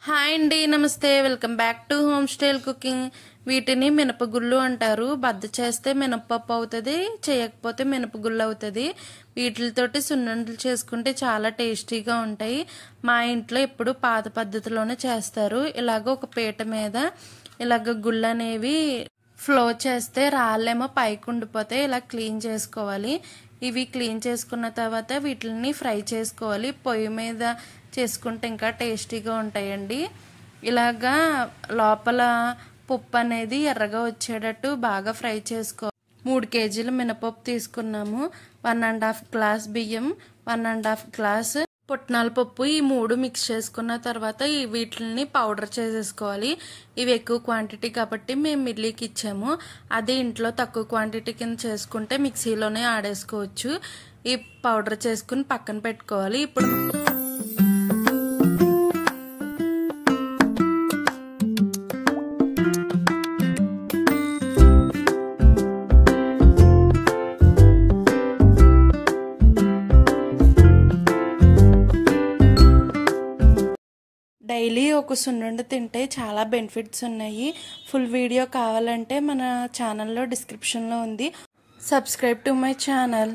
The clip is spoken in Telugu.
హాయ్ అండి, నమస్తే. Welcome back to home style cooking. వీటిని మినపగుళ్ళు అంటారు. బద్ద చేస్తే మినపప్పు అవుతుంది, చేయకపోతే మినపగుళ్ళు అవుతుంది. వీటితోటి సున్నుండలు చేసుకుంటే చాలా టేస్టీగా ఉంటాయి. మా ఇంట్లో ఎప్పుడు పాత పద్ధతిలోనే చేస్తారు. ఇలాగ ఒక పీట మీద ఇలాగ గుళ్ళు అనేవి ఫ్లో చేస్తే రాళ్ళేమో పైకి ఉండిపోతే ఇలా క్లీన్ చేసుకోవాలి. ఇవి క్లీన్ చేసుకున్న తర్వాత వీటిని ఫ్రై చేసుకోవాలి. పొయ్యి మీద చేసుకుంటే ఇంకా టేస్టీగా ఉంటాయండి. ఇలాగా లోపల పప్పు అనేది ఎర్రగా వచ్చేటట్టు బాగా ఫ్రై చేసుకో. 3 కేజీల మినపప్పు తీసుకున్నాము. 1.5 గ్లాస్ బియ్యం, 1.5 గ్లాస్ పుట్నాల పప్పు, ఈ 3 మిక్స్ చేసుకున్న తర్వాత వీటిని పౌడర్ చేసేసుకోవాలి. ఇవి ఎక్కువ క్వాంటిటీ కాబట్టి మేము మిల్లీకి ఇచ్చాము. అదే ఇంట్లో తక్కువ క్వాంటిటీ కింద చేసుకుంటే మిక్సీలోనే ఆడేసుకోవచ్చు. ఈ పౌడర్ చేసుకుని పక్కన పెట్టుకోవాలి. ఇప్పుడు డైలీ ఒక సున్నుండ తింటే చాలా బెనిఫిట్స్ ఉన్నాయి. ఫుల్ వీడియో కావాలంటే మన ఛానల్లో డిస్క్రిప్షన్లో ఉంది. Subscribe to my channel.